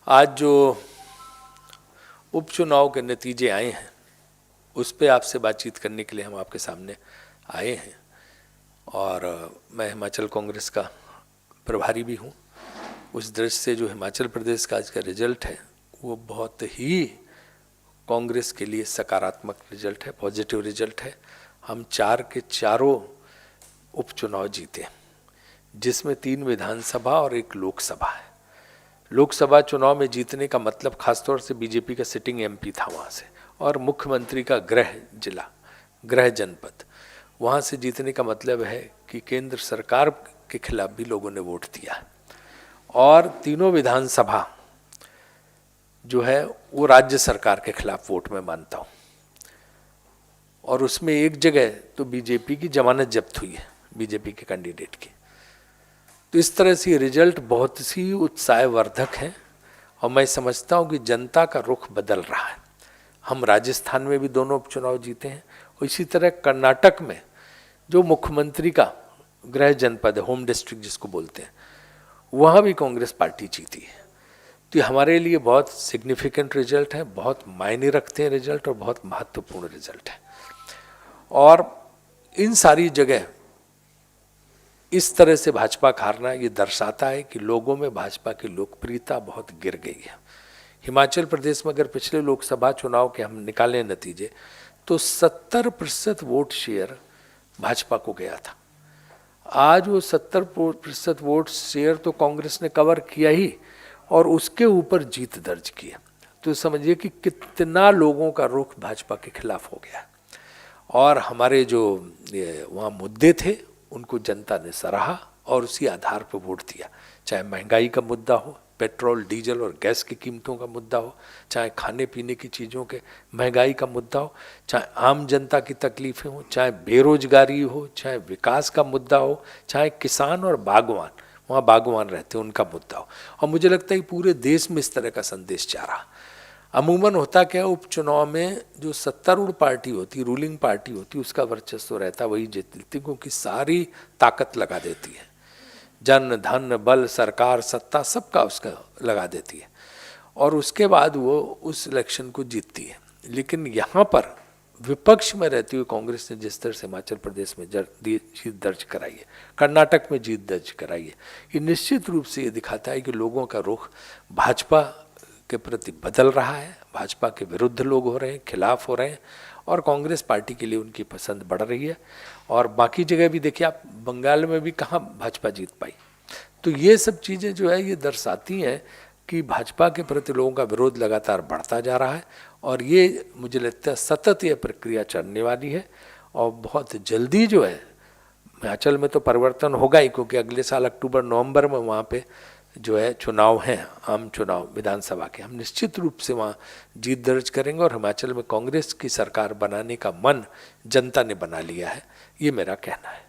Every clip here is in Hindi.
आज जो उपचुनाव के नतीजे आए हैं उस पे आपसे बातचीत करने के लिए हम आपके सामने आए हैं। और मैं हिमाचल कांग्रेस का प्रभारी भी हूँ। उस दृष्टि से जो हिमाचल प्रदेश का आज का रिजल्ट है वो बहुत ही कांग्रेस के लिए सकारात्मक रिजल्ट है, पॉजिटिव रिजल्ट है। हम 4 के चारों उपचुनाव जीते, जिसमें 3 विधानसभा और 1 लोकसभा है। लोकसभा चुनाव में जीतने का मतलब खासतौर से बीजेपी का सिटिंग एमपी था वहाँ से, और मुख्यमंत्री का गृह जिला, गृह जनपद, वहाँ से जीतने का मतलब है कि केंद्र सरकार के खिलाफ भी लोगों ने वोट दिया। और तीनों विधानसभा जो है वो राज्य सरकार के खिलाफ वोट में मानता हूँ। और उसमें एक जगह तो बीजेपी की जमानत जब्त हुई है, बीजेपी के कैंडिडेट की। तो इस तरह से रिजल्ट बहुत सी उत्साहवर्धक है और मैं समझता हूँ कि जनता का रुख बदल रहा है। हम राजस्थान में भी दोनों उपचुनाव जीते हैं और इसी तरह कर्नाटक में जो मुख्यमंत्री का गृह जनपद है, होम डिस्ट्रिक्ट जिसको बोलते हैं, वहाँ भी कांग्रेस पार्टी जीती है। तो ये हमारे लिए बहुत सिग्निफिकेंट रिजल्ट है, बहुत मायने रखते हैं रिजल्ट, और बहुत महत्वपूर्ण रिजल्ट है। और इन सारी जगह इस तरह से भाजपा का हारना ये दर्शाता है कि लोगों में भाजपा की लोकप्रियता बहुत गिर गई है। हिमाचल प्रदेश में अगर पिछले लोकसभा चुनाव के हम निकालें नतीजे, तो 70% वोट शेयर भाजपा को गया था। आज वो 70% वोट शेयर तो कांग्रेस ने कवर किया ही, और उसके ऊपर जीत दर्ज किया। तो समझिए कि कितना लोगों का रुख भाजपा के खिलाफ हो गया। और हमारे जो वहाँ मुद्दे थे उनको जनता ने सराहा और उसी आधार पर वोट दिया। चाहे महंगाई का मुद्दा हो, पेट्रोल डीजल और गैस की कीमतों का मुद्दा हो, चाहे खाने पीने की चीज़ों के महंगाई का मुद्दा हो, चाहे आम जनता की तकलीफें हो, चाहे बेरोजगारी हो, चाहे विकास का मुद्दा हो, चाहे किसान और बागवान, वहाँ बागवान रहते हैं, उनका मुद्दा हो। और मुझे लगता है कि पूरे देश में इस तरह का संदेश जा रहा। अमूमन होता क्या, उपचुनाव में जो सत्तारूढ़ पार्टी होती, रूलिंग पार्टी होती, उसका वर्चस्व रहता, वही जीतती, क्योंकि सारी ताकत लगा देती है, जन धन बल सरकार सत्ता सबका उसका लगा देती है, और उसके बाद वो उस इलेक्शन को जीतती है। लेकिन यहाँ पर विपक्ष में रहती हुई कांग्रेस ने जिस तरह से हिमाचल प्रदेश में जीत दर्ज कराई है, कर्नाटक में जीत दर्ज कराई है, ये निश्चित रूप से ये दिखाता है कि लोगों का रुख भाजपा के प्रति बदल रहा है। भाजपा के विरुद्ध लोग हो रहे हैं, खिलाफ हो रहे हैं, और कांग्रेस पार्टी के लिए उनकी पसंद बढ़ रही है। और बाकी जगह भी देखिए आप, बंगाल में भी कहाँ भाजपा जीत पाई। तो ये सब चीज़ें जो है ये दर्शाती हैं कि भाजपा के प्रति लोगों का विरोध लगातार बढ़ता जा रहा है। और ये मुझे लगता है सतत ये प्रक्रिया चलने वाली है, और बहुत जल्दी जो है हिमाचल में तो परिवर्तन होगा ही, क्योंकि अगले साल अक्टूबर नवंबर में वहाँ पे जो है चुनाव हैं, आम चुनाव विधानसभा के। हम निश्चित रूप से वहाँ जीत दर्ज करेंगे, और हिमाचल में कांग्रेस की सरकार बनाने का मन जनता ने बना लिया है, ये मेरा कहना है।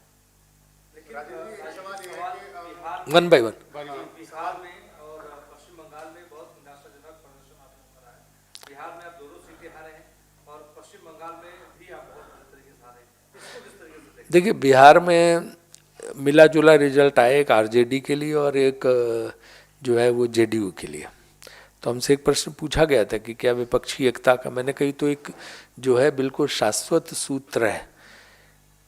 One by one. बिहार में और पश्चिम बंगाल में बहुत निराशाजनक प्रदर्शन आपने करा है। बिहार में आप दोनों सीटें हारे हैं और पश्चिम बंगाल में भी आप बहुत बुरी तरीके से हारे हैं। इसको किस तरीके से देखते हैं? देखिए, बिहार में मिला जुला रिजल्ट आया, एक आरजेडी के लिए और एक जो है वो जेडीयू के लिए। तो हमसे एक प्रश्न पूछा गया था कि क्या विपक्षी एकता का, मैंने कही तो एक जो है बिल्कुल शाश्वत सूत्र है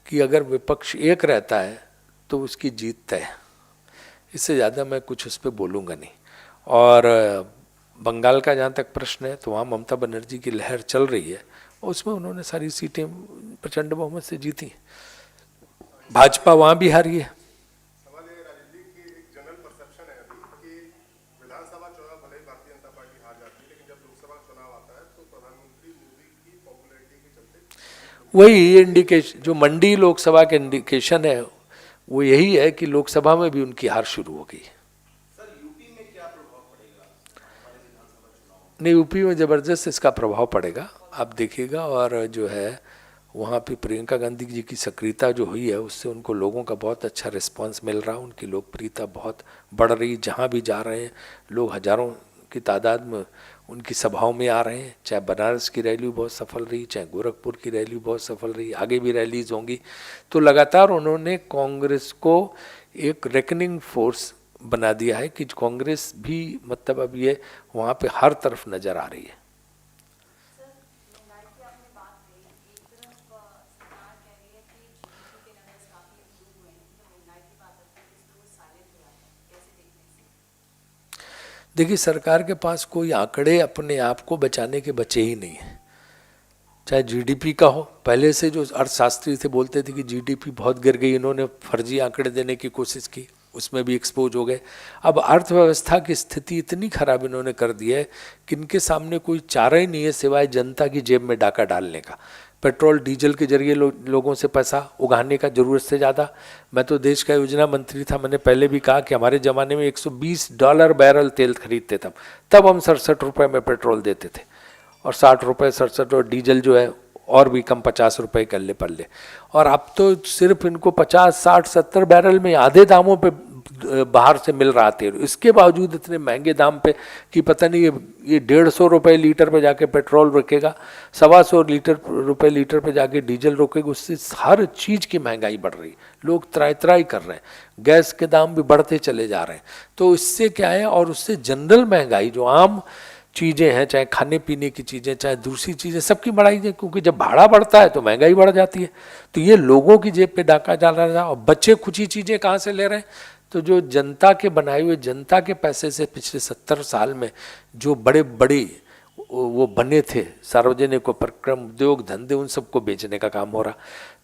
कि अगर विपक्ष एक रहता है तो उसकी जीत तय है। इससे ज़्यादा मैं कुछ उस पर बोलूँगा नहीं। और बंगाल का जहाँ तक प्रश्न है, तो वहाँ ममता बनर्जी की लहर चल रही है, और उसमें उन्होंने सारी सीटें प्रचंड बहुमत से जीती। भाजपा वहाँ भी हारी है। सवाल ये राजीव जी की एक जनरल परसेप्शन है अभी कि विधानसभा चुनाव भले ही भारतीय जनता पार्टी हार जाती है, लेकिन जब लोकसभा चुनाव आता है तो प्रधानमंत्री मोदी की पॉपुलैरिटी के चलते वही इंडिकेशन, जो मंडी लोकसभा के इंडिकेशन है वो यही है कि लोकसभा में भी उनकी हार शुरू हो गई। सर, यूपी में क्या प्रभाव पड़ेगा हमारे विधानसभा चुनाव? नहीं, यूपी में ज़बरदस्त इसका प्रभाव पड़ेगा, आप देखिएगा। और जो है वहाँ पे प्रियंका गांधी जी की सक्रियता जो हुई है, उससे उनको लोगों का बहुत अच्छा रिस्पांस मिल रहा है, उनकी लोकप्रियता बहुत बढ़ रही। जहाँ भी जा रहे हैं लोग हजारों की तादाद में उनकी सभाओं में आ रहे हैं। चाहे बनारस की रैली बहुत सफल रही, चाहे गोरखपुर की रैली बहुत सफल रही, आगे भी रैलीज होंगी। तो लगातार उन्होंने कांग्रेस को एक रेकनिंग फोर्स बना दिया है कि कांग्रेस भी मतलब अब ये वहाँ पे हर तरफ नजर आ रही है। सर, महंगाई की आपने बात कही, एक तरफ सरकार कह रही है कि जीडीपी के लेवल्स काफी इम्प्रूव हुए हैं, तो महंगाई की बात आती है इसको वो साइलेंट हो रहा है, कैसे देखते हैं इसे? देखिए, सरकार के पास कोई आंकड़े अपने आप को बचाने के बचे ही नहीं है। चाहे जीडीपी का हो, पहले से जो अर्थशास्त्री थे बोलते थे कि जीडीपी बहुत गिर गई, इन्होंने फर्जी आंकड़े देने की कोशिश की, उसमें भी एक्सपोज हो गए। अब अर्थव्यवस्था की स्थिति इतनी खराब इन्होंने कर दी है कि इनके सामने कोई चारा ही नहीं है सिवाय जनता की जेब में डाका डालने का। पेट्रोल डीजल के जरिए लोगों से पैसा उगाने का ज़रूरत से ज़्यादा। मैं तो देश का योजना मंत्री था, मैंने पहले भी कहा कि हमारे ज़माने में $120 बैरल तेल खरीदते तब हम 67 रुपये में पेट्रोल देते थे, और 60 रुपये 67, और डीजल जो है और भी कम 50 रुपये कर ले। और अब तो सिर्फ इनको 50, 60, 70 बैरल में आधे दामों पे बाहर से मिल रहा तेल। इसके बावजूद इतने महंगे दाम पे कि पता नहीं ये 150 रुपये लीटर पे जाके पेट्रोल रुकेगा, 125 रुपये लीटर पे जाके डीजल रुकेगा। उससे हर चीज़ की महंगाई बढ़ रही, लोग त्राई कर रहे हैं, गैस के दाम भी बढ़ते चले जा रहे हैं। तो इससे क्या है, और उससे जनरल महंगाई जो आम चीज़ें हैं, चाहे खाने पीने की चीज़ें, चाहे दूसरी चीज़ें, सबकी बढ़ाई है, क्योंकि जब भाड़ा बढ़ता है तो महंगाई बढ़ जाती है। तो ये लोगों की जेब पे डाका डाल रहा है। और बच्चे कुछ ही चीज़ें कहाँ से ले रहे हैं, तो जो जनता के बनाए हुए, जनता के पैसे से पिछले 70 साल में जो बड़े वो बने थे सार्वजनिक उपक्रम, उद्योग धंधे, उन सबको बेचने का काम हो रहा।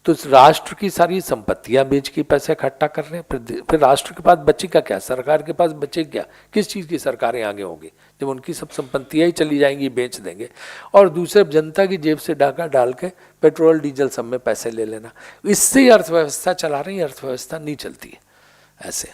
तो राष्ट्र की सारी संपत्तियां बेच के पैसे इकट्ठा कर रहे हैं। फिर राष्ट्र के पास बचे का क्या, सरकार के पास बचे क्या, किस चीज़ की सरकारें आगे होंगी जब उनकी सब संपत्तियां ही चली जाएंगी, बेच देंगे। और दूसरे जनता की जेब से डाका डाल के पेट्रोल डीजल सब में पैसे ले लेना, इससे ही अर्थव्यवस्था चला रही है। अर्थव्यवस्था नहीं चलती है ऐसे।